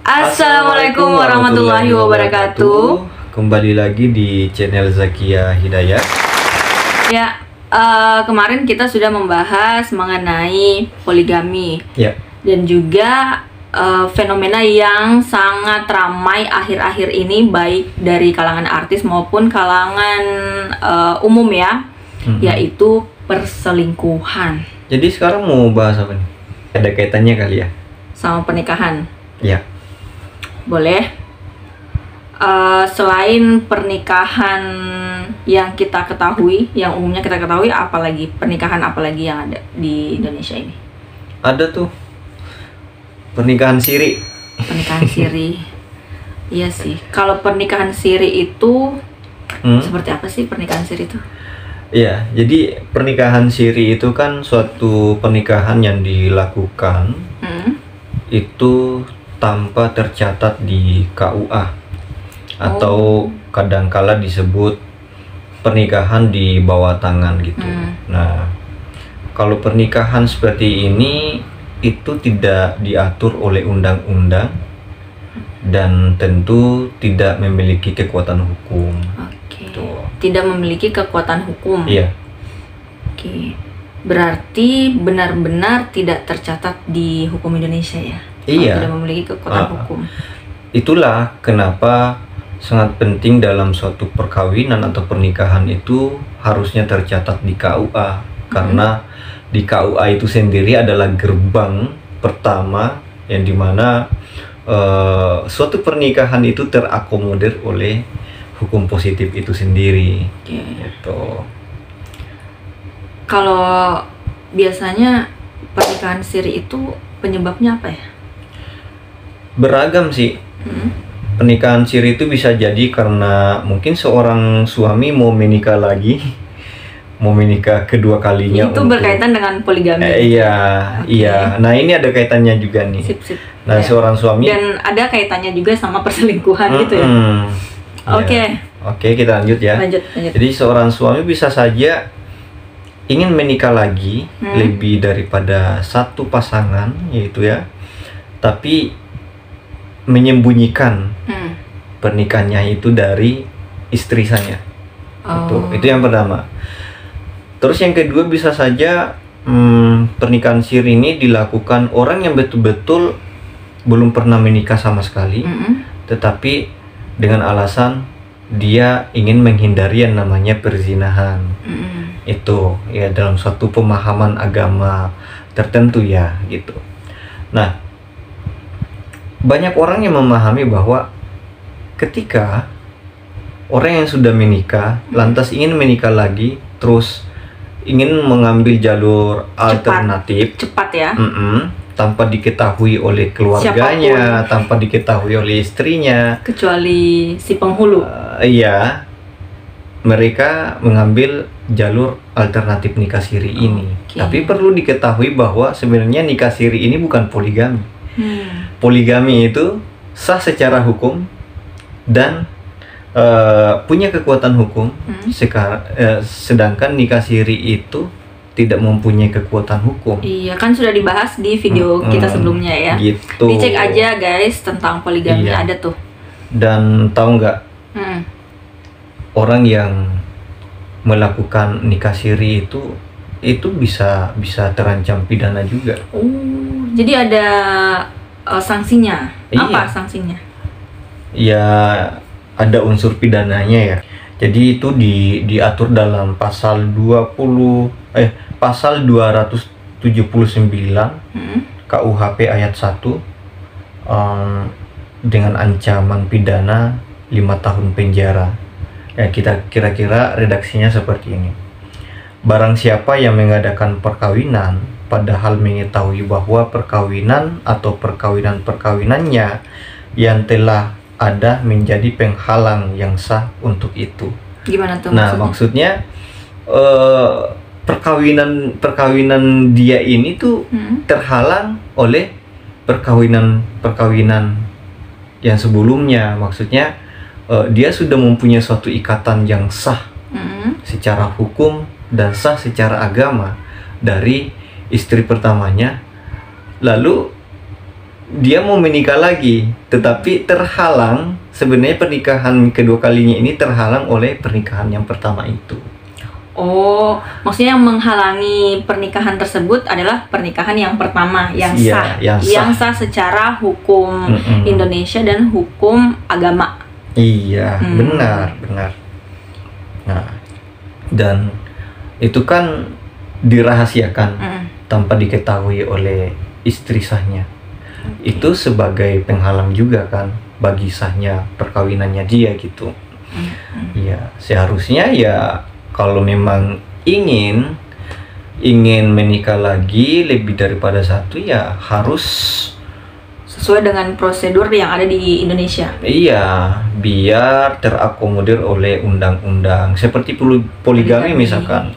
Assalamualaikum warahmatullahi wabarakatuh. Kembali lagi di channel Zakia Hidayat. Ya, kemarin kita sudah membahas mengenai poligami. Ya. Dan juga fenomena yang sangat ramai akhir-akhir ini, baik dari kalangan artis maupun kalangan umum ya, yaitu perselingkuhan. Jadi sekarang mau bahas apa nih? Ada kaitannya kali ya? Sama pernikahan. Ya. Boleh. Selain pernikahan yang kita ketahui, yang umumnya kita ketahui, apalagi pernikahan apalagi yang ada di Indonesia ini? Ada tuh pernikahan siri. Pernikahan siri. Iya sih. Kalau pernikahan siri itu seperti apa sih pernikahan siri itu? Iya, jadi pernikahan siri itu kan suatu pernikahan yang dilakukan itu tanpa tercatat di KUA atau kadangkala disebut pernikahan di bawah tangan gitu. Nah, kalau pernikahan seperti ini itu tidak diatur oleh undang-undang dan tentu tidak memiliki kekuatan hukum. Tidak memiliki kekuatan hukum. Iya. Oke. Berarti benar-benar tidak tercatat di hukum Indonesia ya? Iya. Tidak memiliki kekuatan hukum. Itulah kenapa sangat penting dalam suatu perkawinan atau pernikahan itu harusnya tercatat di KUA. Karena di KUA itu sendiri adalah gerbang pertama yang dimana suatu pernikahan itu terakomodir oleh hukum positif itu sendiri. Gitu. Kalau biasanya pernikahan siri itu penyebabnya apa ya? Beragam sih. Pernikahan siri itu bisa jadi karena mungkin seorang suami mau menikah lagi, mau menikah kedua kalinya. Itu berkaitan dengan poligami. Iya. Nah, ini ada kaitannya juga nih. Sip. Nah, seorang suami. Dan ada kaitannya juga sama perselingkuhan gitu ya. Oke, kita lanjut ya. Lanjut. Jadi seorang suami bisa saja ingin menikah lagi lebih daripada satu pasangan, yaitu ya, tapi menyembunyikan pernikahannya itu dari istri saya. Itu yang pertama. Terus yang kedua bisa saja pernikahan siri ini dilakukan orang yang betul-betul belum pernah menikah sama sekali, tetapi dengan alasan dia ingin menghindari yang namanya perzinahan. Itu ya dalam suatu pemahaman agama tertentu ya gitu. Nah, banyak orang yang memahami bahwa ketika orang yang sudah menikah lantas ingin menikah lagi, terus ingin mengambil jalur alternatif cepat ya, tanpa diketahui oleh keluarganya, tanpa diketahui oleh istrinya, kecuali si penghulu. Iya, mereka mengambil jalur alternatif nikah siri ini. Tapi perlu diketahui bahwa sebenarnya nikah siri ini bukan poligami. Poligami itu sah secara hukum dan punya kekuatan hukum. Sedangkan nikah siri itu tidak mempunyai kekuatan hukum. Iya, kan sudah dibahas di video kita sebelumnya ya. Gitu. Dicek aja guys tentang poligami, ada tuh. Dan tahu nggak, orang yang melakukan nikah siri itu bisa terancam pidana juga. Jadi ada sanksinya. Apa sanksinya? Ya, ada unsur pidananya ya. Jadi itu diatur dalam pasal 279 KUHP ayat 1 dengan ancaman pidana 5 tahun penjara. Ya, kita kira-kira redaksinya seperti ini. Barang siapa yang mengadakan perkawinan padahal mengetahui bahwa perkawinan atau perkawinan-perkawinannya yang telah ada menjadi penghalang yang sah untuk itu. Gimana tuh maksudnya? Perkawinan dia ini tuh terhalang oleh perkawinan yang sebelumnya. Maksudnya dia sudah mempunyai suatu ikatan yang sah secara hukum dan sah secara agama dari istri pertamanya, lalu dia mau menikah lagi, tetapi terhalang. Sebenarnya pernikahan kedua kalinya ini terhalang oleh pernikahan yang pertama itu. Oh, maksudnya yang menghalangi pernikahan tersebut adalah pernikahan yang pertama yang sah, yang sah secara hukum Indonesia dan hukum agama. Iya, benar. Nah, dan itu kan dirahasiakan tanpa diketahui oleh istri sahnya. Itu sebagai penghalang juga kan bagi sahnya perkawinannya dia gitu. Ya, seharusnya ya kalau memang ingin menikah lagi lebih daripada satu, ya harus sesuai dengan prosedur yang ada di Indonesia. Iya, biar terakomodir oleh undang-undang seperti poligami misalkan.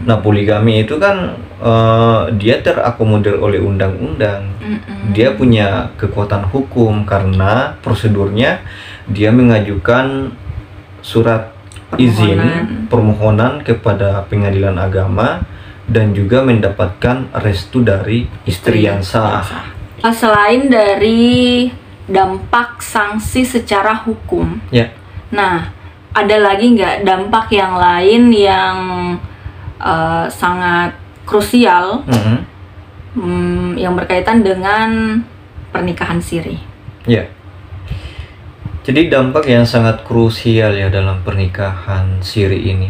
Nah, poligami itu kan dia terakomodir oleh undang-undang. Dia punya kekuatan hukum karena prosedurnya dia mengajukan surat izin permohonan kepada pengadilan agama dan juga mendapatkan restu dari istri yang sah. Selain dari dampak sanksi secara hukum, ya. Nah, ada lagi nggak dampak yang lain yang sangat krusial yang berkaitan dengan pernikahan siri? Ya. Jadi dampak yang sangat krusial ya dalam pernikahan siri ini.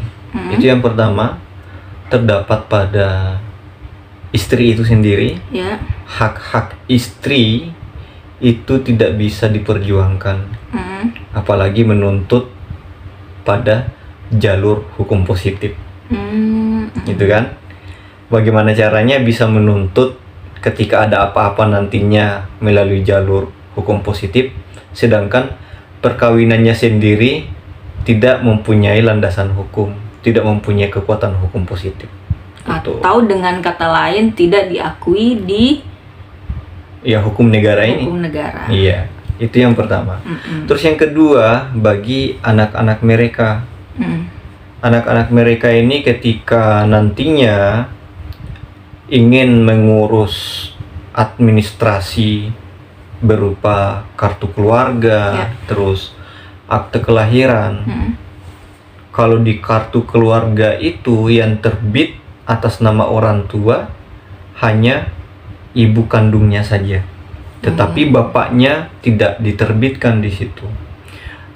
Itu yang pertama, terdapat pada istri itu sendiri. Ya. Hak-hak istri itu tidak bisa diperjuangkan. Apalagi menuntut pada jalur hukum positif. Gitu kan? Bagaimana caranya bisa menuntut ketika ada apa-apa nantinya melalui jalur hukum positif, sedangkan perkawinannya sendiri tidak mempunyai landasan hukum, tidak mempunyai kekuatan hukum positif. Atau dengan kata lain tidak diakui di hukum negara ini. Hukum negara. Iya, itu yang pertama. Terus yang kedua, bagi anak-anak mereka. Anak-anak mereka ini ketika nantinya ingin mengurus administrasi berupa kartu keluarga, terus akte kelahiran. Kalau di kartu keluarga itu yang terbit atas nama orang tua hanya ibu kandungnya saja, tetapi bapaknya tidak diterbitkan di situ.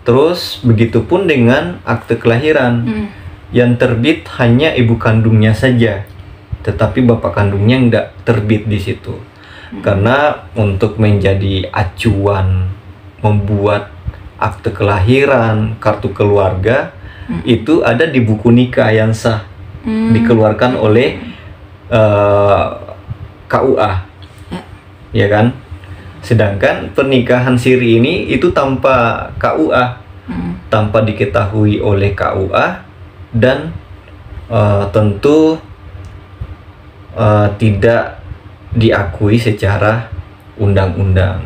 Terus begitupun dengan akte kelahiran, yang terbit hanya ibu kandungnya saja, tetapi bapak kandungnya nggak terbit di situ. Karena untuk menjadi acuan membuat akte kelahiran, kartu keluarga itu ada di buku nikah yang sah, dikeluarkan oleh KUA, ya kan? Sedangkan pernikahan siri ini itu tanpa KUA, tanpa diketahui oleh KUA dan tentu tidak diakui secara undang-undang.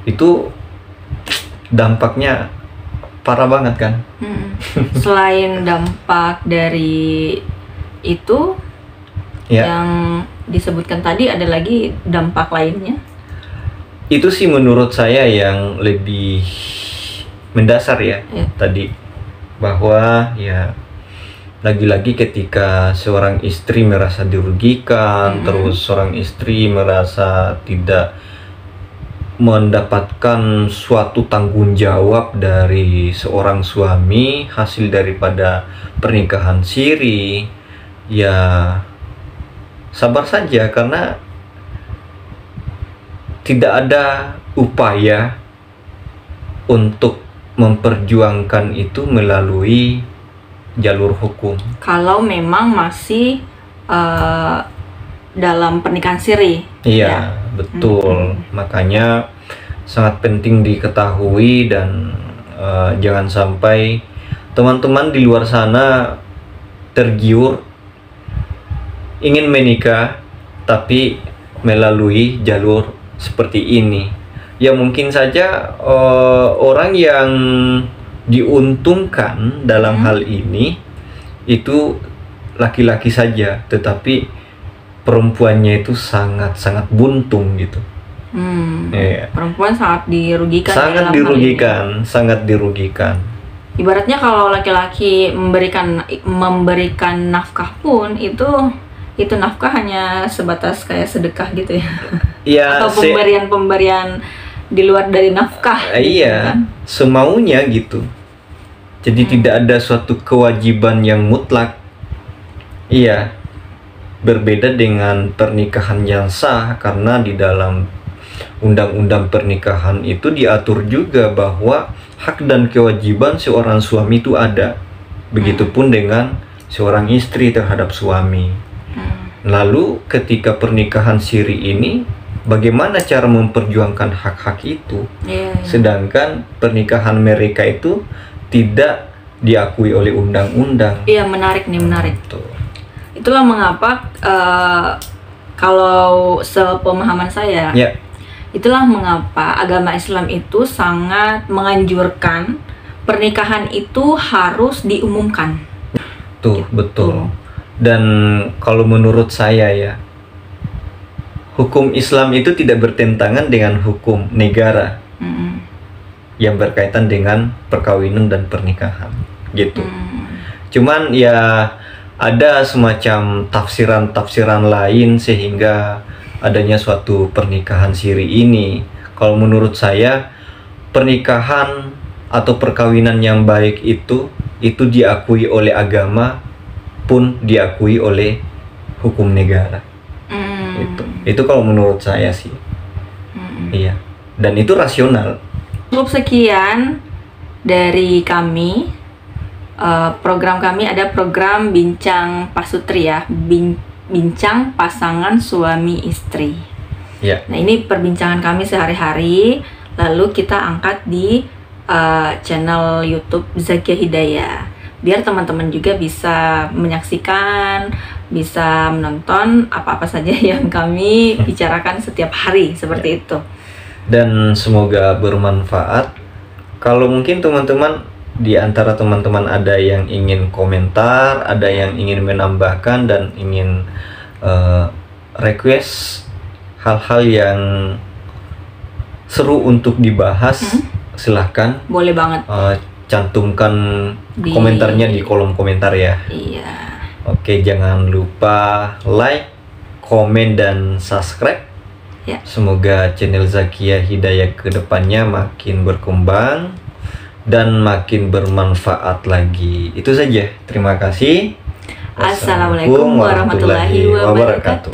Itu dampaknya parah banget kan. Selain dampak dari itu yang disebutkan tadi, ada lagi dampak lainnya? Itu sih menurut saya yang lebih mendasar ya. Tadi bahwa ya lagi-lagi ketika seorang istri merasa dirugikan, terus seorang istri merasa tidak mendapatkan suatu tanggung jawab dari seorang suami hasil daripada pernikahan siri, ya sabar saja, karena tidak ada upaya untuk memperjuangkan itu melalui jalur hukum. Kalau memang masih dalam pernikahan siri. Iya, betul. Makanya sangat penting diketahui dan jangan sampai teman-teman di luar sana tergiur ingin menikah tapi melalui jalur seperti ini. Ya mungkin saja orang yang diuntungkan dalam hal ini itu laki-laki saja, tetapi perempuannya itu sangat buntung gitu. Perempuan sangat dirugikan. Sangat dirugikan. Ibaratnya kalau laki-laki memberikan nafkah pun itu nafkah hanya sebatas kayak sedekah gitu ya. Iya. Atau pemberian di luar dari nafkah. Iya. Kan? Semaunya gitu. Jadi tidak ada suatu kewajiban yang mutlak. Iya. Berbeda dengan pernikahan yang sah, karena di dalam undang-undang pernikahan itu diatur juga bahwa hak dan kewajiban seorang suami itu ada. Begitupun dengan seorang istri terhadap suami. Lalu ketika pernikahan siri ini, bagaimana cara memperjuangkan hak-hak itu? Sedangkan pernikahan mereka itu tidak diakui oleh undang-undang. Iya, menarik nih, menarik. Itulah mengapa kalau sepemahaman saya, itulah mengapa agama Islam itu sangat menganjurkan pernikahan itu harus diumumkan. Betul. Dan kalau menurut saya ya, hukum Islam itu tidak bertentangan dengan hukum negara yang berkaitan dengan perkawinan dan pernikahan gitu. Cuman ya ada semacam tafsiran lain sehingga adanya suatu pernikahan siri ini. Kalau menurut saya, pernikahan atau perkawinan yang baik itu diakui oleh agama pun diakui oleh hukum negara. Itu kalau menurut saya sih. Iya. Dan itu rasional. Cukup sekian dari kami. Program kami ada program Bincang Pasutri ya, bincang pasangan suami istri. Nah, ini perbincangan kami sehari-hari, lalu kita angkat di channel YouTube Zakia Hidayah, biar teman-teman juga bisa menyaksikan, bisa menonton apa-apa saja yang kami bicarakan setiap hari seperti itu. Dan semoga bermanfaat. Kalau mungkin teman-teman di antara teman-teman ada yang ingin komentar, ada yang ingin menambahkan dan ingin request hal-hal yang seru untuk dibahas, silahkan. Boleh banget. Cantumkan komentarnya di kolom komentar ya. Iya. Oke, jangan lupa like, komen, dan subscribe. Semoga channel Zakia Hidayah kedepannya makin berkembang dan makin bermanfaat lagi. Itu saja. Terima kasih. Assalamualaikum warahmatullahi wabarakatuh.